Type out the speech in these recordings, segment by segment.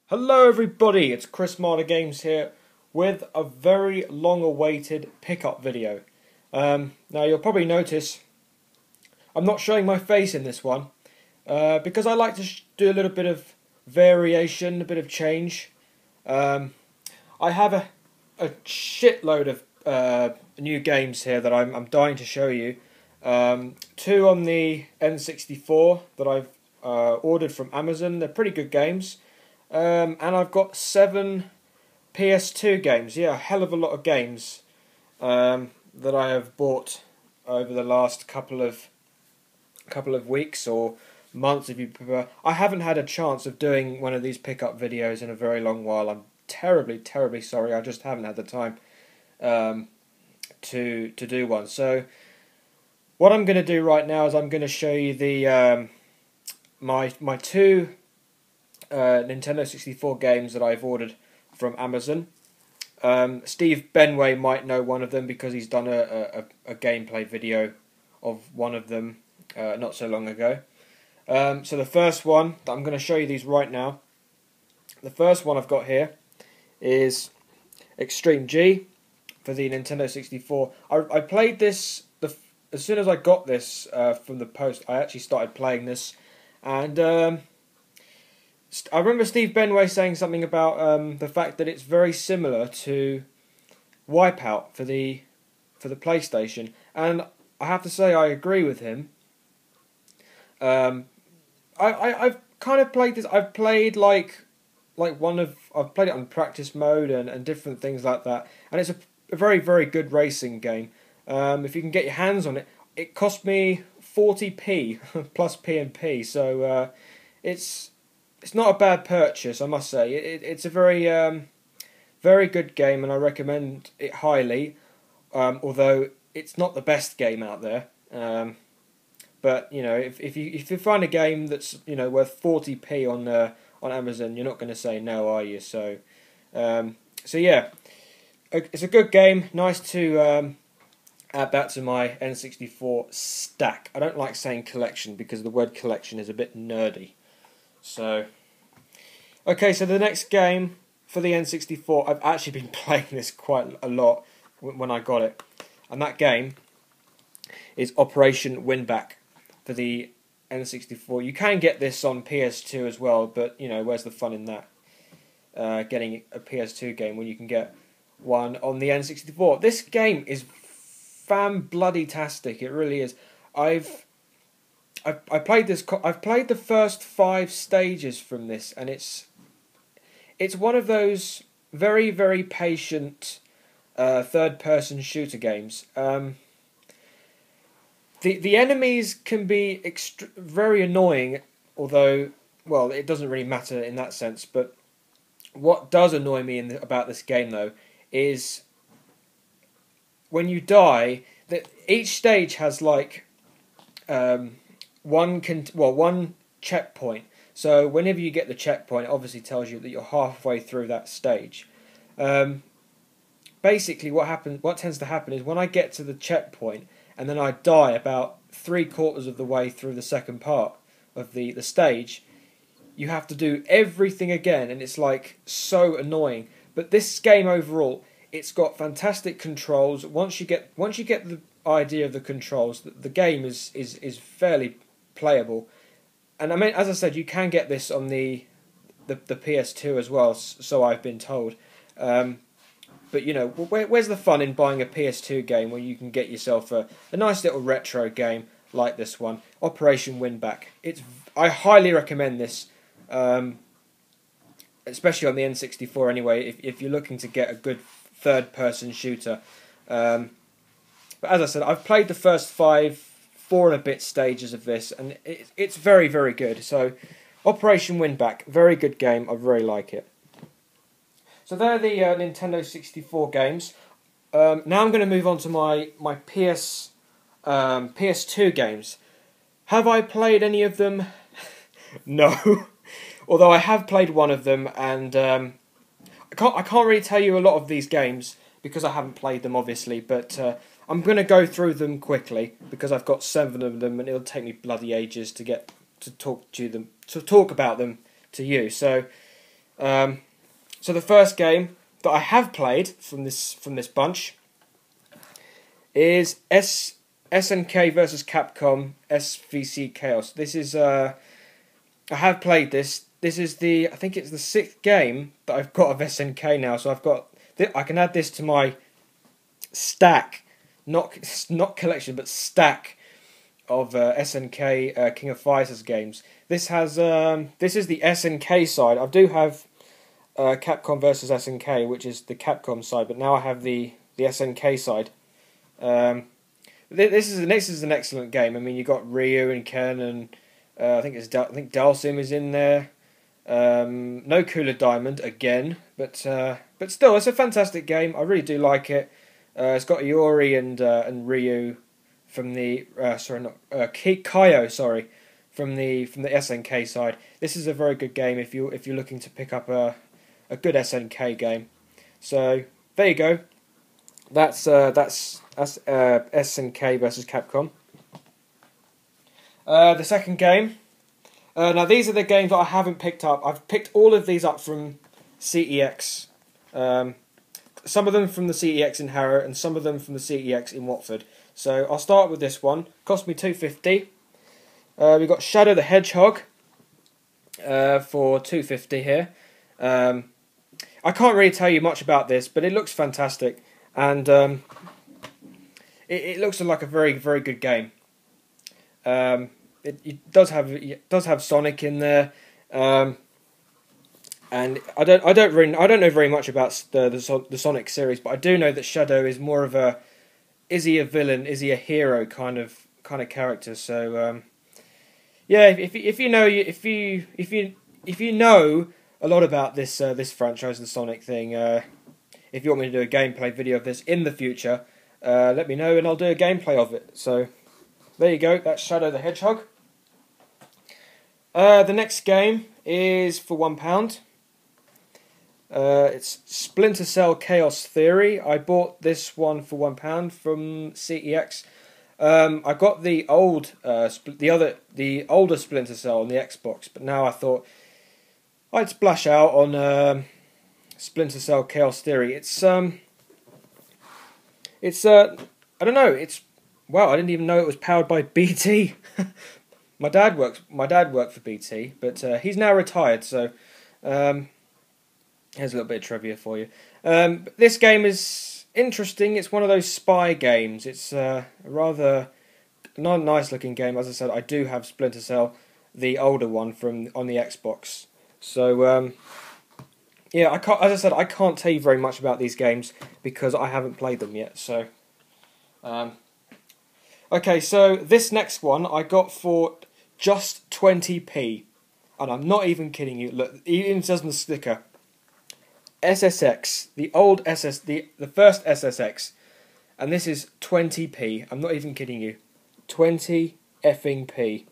Hello everybody, it's Chris Marder Games here with a very long-awaited pickup video. Now you'll probably notice I'm not showing my face in this one because I like to do a little bit of variation, a bit of change. I have a shitload of new games here that I'm dying to show you. Two on the N64 that I've ordered from Amazon. They're pretty good games. And I've got 7 PS2 games. Yeah, a hell of a lot of games that I have bought over the last couple of weeks or months, if you prefer. I haven't had a chance of doing one of these pickup videos in a very long while. I'm terribly sorry. I just haven't had the time to do one. So what I'm going to do right now is I'm going to show you the my two Nintendo 64 games that I've ordered from Amazon. Steve Benway might know one of them because he's done a gameplay video of one of them not so long ago. So the first one, I'm going to show you these right now. The first one I've got here is Extreme G for the Nintendo 64. I played this, as soon as I got this from the post, I actually started playing this, and I remember Steve Benway saying something about the fact that it's very similar to Wipeout for the PlayStation, and I have to say I agree with him. I've kind of played this. I've played I've played it on practice mode and different things like that, and it's a very good racing game. If you can get your hands on it, it cost me 40p plus P&P, so it's not a bad purchase, I must say. It's a very good game, and I recommend it highly. Although it's not the best game out there. But you know, if you find a game that's worth 40p on Amazon, you're not going to say no, are you? So yeah, it's a good game. Nice to add that to my N64 stack. I don't like saying collection because the word collection is a bit nerdy. So, okay, so the next game for the N64, I've actually been playing this quite a lot when I got it, and that game is Operation Winback for the N64. You can get this on PS2 as well, but where's the fun in that? Getting a PS2 game when you can get one on the N64. This game is fan-bloody-tastic. It really is. I've played this. I've played the first 5 stages from this, and it's one of those very patient third-person shooter games. The enemies can be very annoying, although it doesn't really matter in that sense. But what does annoy me about this game though is when you die, that each stage has one checkpoint. So whenever you get the checkpoint, it obviously tells you that you're halfway through that stage. Basically, what tends to happen is when I get to the checkpoint and then I die about 3/4 of the way through the second part of the stage, you have to do everything again, and it's so annoying. But this game overall, it's got fantastic controls. Once you get the idea of the controls, the game is fairly playable. And I mean, as I said, you can get this on the PS2 as well, so I've been told. But where's the fun in buying a PS2 game when you can get yourself a nice little retro game like this one, Operation Winback? I highly recommend this, especially on the N64 anyway, if you're looking to get a good third-person shooter. But as I said, I've played the first 4 and a bit stages of this, and it's very good. So, Operation Winback, very good game. I very like it. So they're the Nintendo 64 games. Now I'm going to move on to my PS2 games. Have I played any of them? No. Although I have played one of them, and I can't really tell you a lot of these games because I haven't played them, obviously. But I'm going to go through them quickly because I've got 7 of them, and it'll take me bloody ages to talk about them to you. So So the first game that I have played from this bunch is SNK versus Capcom SVC Chaos. This is I have played this. This is I think it's the 6th game that I've got of SNK now. So I can add this to my stack, not collection, but stack of SNK King of Fighters games. This is the SNK side. I do have Capcom versus SNK, which is the Capcom side, but now I have the SNK side. This is an excellent game. I mean, you got Ryu and Ken, and I think Dalsim is in there. No Cooler Diamond again, but still, it's a fantastic game. I really do like it. It's got Iori and Ryu from the Kaio, sorry, from the SNK side. This is a very good game if you're looking to pick up a good SNK game. So there you go. That's SNK versus Capcom. The second game. Now these are the games that I haven't picked up. I've picked all of these up from CEX. Some of them from the CEX in Harrow, and some of them from the CEX in Watford. So I'll start with this one. Cost me £2.50. We've got Shadow the Hedgehog for £2.50 here. I can't really tell you much about this, but it looks fantastic, and it looks like a very, very good game. It does have Sonic in there, and I don't know very much about the Sonic series, but I do know that Shadow is more of a, is he a villain, is he a hero kind of character. So yeah, if you know a lot about this franchise, the Sonic thing, if you want me to do a gameplay video of this in the future, let me know and I'll do a gameplay of it. So there you go, that's Shadow the Hedgehog. The next game is for £1. It's Splinter Cell Chaos Theory. I bought this one for £1 from CEX. I got the older Splinter Cell on the Xbox, but now I thought I'd splash out on Splinter Cell Chaos Theory. It's I don't know. Wow, I didn't even know it was powered by BT. My dad worked for BT, but he's now retired. So here's a little bit of trivia for you. This game is interesting. It's one of those spy games. It's a rather not nice looking game. As I said, I do have Splinter Cell, the older one on the Xbox. So yeah, as I said, I can't tell you very much about these games because I haven't played them yet. So okay, so this next one I got for just 20p, and I'm not even kidding you. Look, it even says on the sticker, SSX, the old the first SSX, and this is 20p. I'm not even kidding you, 20 effing p.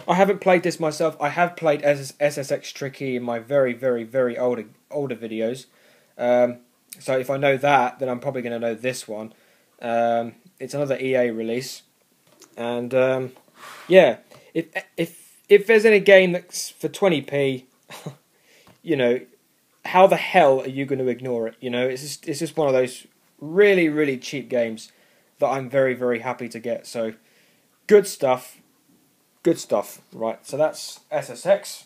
I haven't played this myself. I have played SSX Tricky in my very, very, very older videos. So if I know that, then I'm probably going to know this one. It's another EA release, and yeah, if there's any game that's for 20p, you know, how the hell are you going to ignore it? You know, it's just one of those really, really cheap games that I'm very, very happy to get. So good stuff. Good stuff. Right, so that's SSX.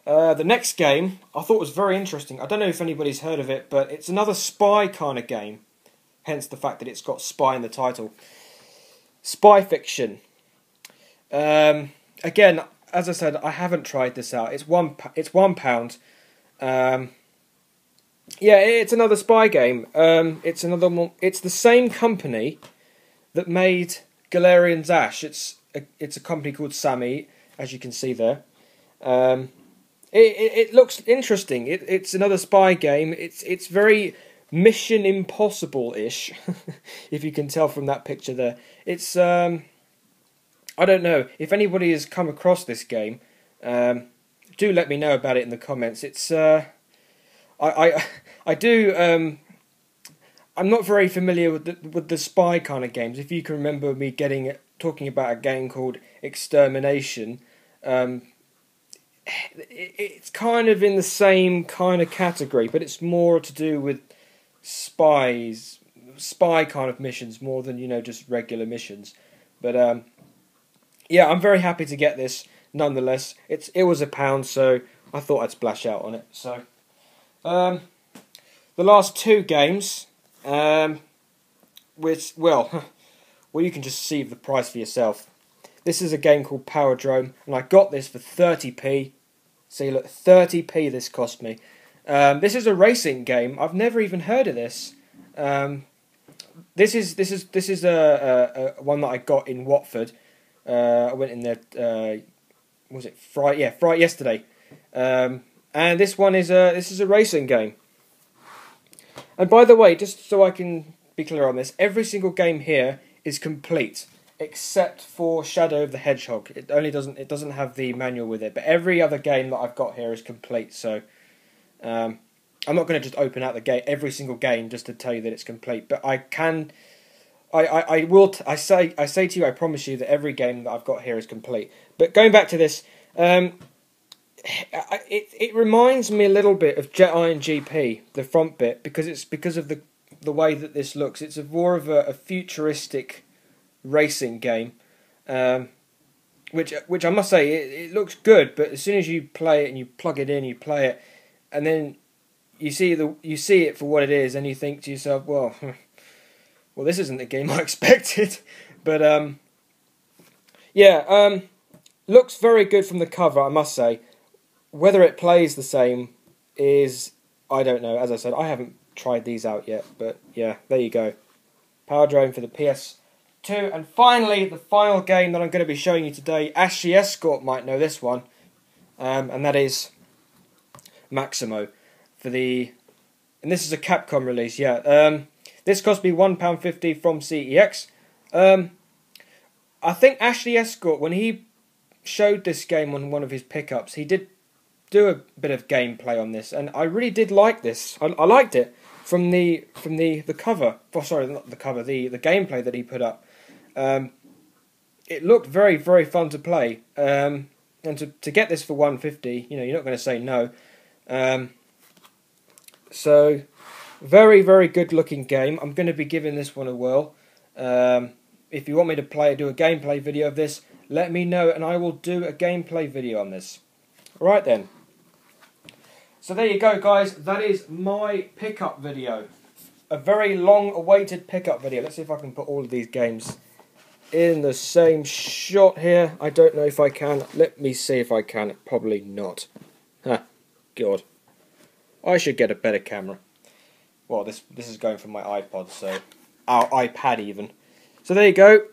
The next game I thought was very interesting. I don't know if anybody's heard of it, but it's another spy kind of game. Hence the fact that it's got spy in the title. Spy Fiction. Again, as I said, I haven't tried this out. It's £1. Yeah, it's another spy game. It's another one. It's the same company that made Galarian's Ash. It's a company called Sammy, as you can see there. It looks interesting. It's another spy game. It's very Mission Impossible-ish, if you can tell from that picture there. It's I don't know if anybody has come across this game. Do let me know about it in the comments. It's I do. I'm not very familiar with the spy kind of games. If you can remember me talking about a game called Extermination, it's kind of in the same kind of category, but it's more to do with spy kind of missions more than, you know, just regular missions. But yeah, I'm very happy to get this nonetheless. It was £1, so I thought I'd splash out on it. So the last two games, which, well, you can just see the price for yourself. This is a game called Powerdrome, and I got this for 30p. See, look, 30p this cost me. This is a racing game. I've never even heard of this. This is a one that I got in Watford. I went in there. Was it Friday? Yeah, Friday yesterday. And this one is a racing game. And by the way, just so I can be clear on this, every single game here is complete, except for Shadow of the Hedgehog. It doesn't have the manual with it, but every other game that I've got here is complete. So I'm not going to just open out the game every single game just to tell you that it's complete, but I can. I say to you, I promise you that every game that I've got here is complete. But going back to this, it reminds me a little bit of Jet Iron GP, the front bit, because of the way that this looks. It's more of a futuristic racing game, which I must say it looks good. But as soon as you play it and you plug it in, you play it, and then you see it for what it is, and you think to yourself, well, this isn't the game I expected. But yeah, looks very good from the cover, I must say. Whether it plays the same is, I don't know. As I said, I haven't tried these out yet, but yeah, there you go. Powerdrome for the PS2, and finally, the final game that I'm going to be showing you today. Ashley Escort might know this one, and that is Maximo for the. And this is a Capcom release, yeah. This cost me £1.50 from CEX. I think Ashley Escort, when he showed this game on one of his pickups, he did do a bit of gameplay on this, and I really did like this. I liked it from the cover. Oh, sorry, not the cover. The gameplay that he put up. It looked very, very fun to play. And to get this for £1.50, you know, you're not going to say no. So very, very good looking game. I'm going to be giving this one a whirl. If you want me to do a gameplay video of this, let me know, and I will do a gameplay video on this. Alright then. So there you go, guys. That is my pickup video. A very long-awaited pickup video. Let's see if I can put all of these games in the same shot here. I don't know if I can. Let me see if I can. Probably not. Huh. God. I should get a better camera. Well, this is going from my iPod, so... Our iPad, even. So there you go.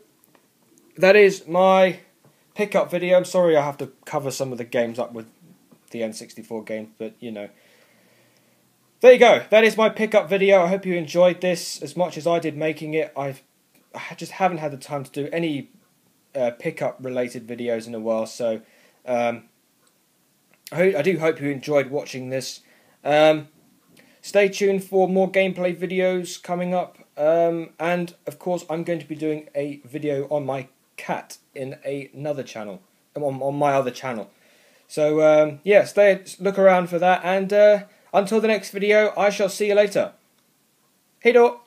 That is my pickup video. I'm sorry I have to cover some of the games up with the N64 games, but you know. There you go. That is my pickup video. I hope you enjoyed this as much as I did making it. I just haven't had the time to do any pickup related videos in a while, so I do hope you enjoyed watching this. Stay tuned for more gameplay videos coming up, and of course I'm going to be doing a video on my cat in another channel, on my other channel. So yeah, look around for that, and until the next video, I shall see you later. Hey do!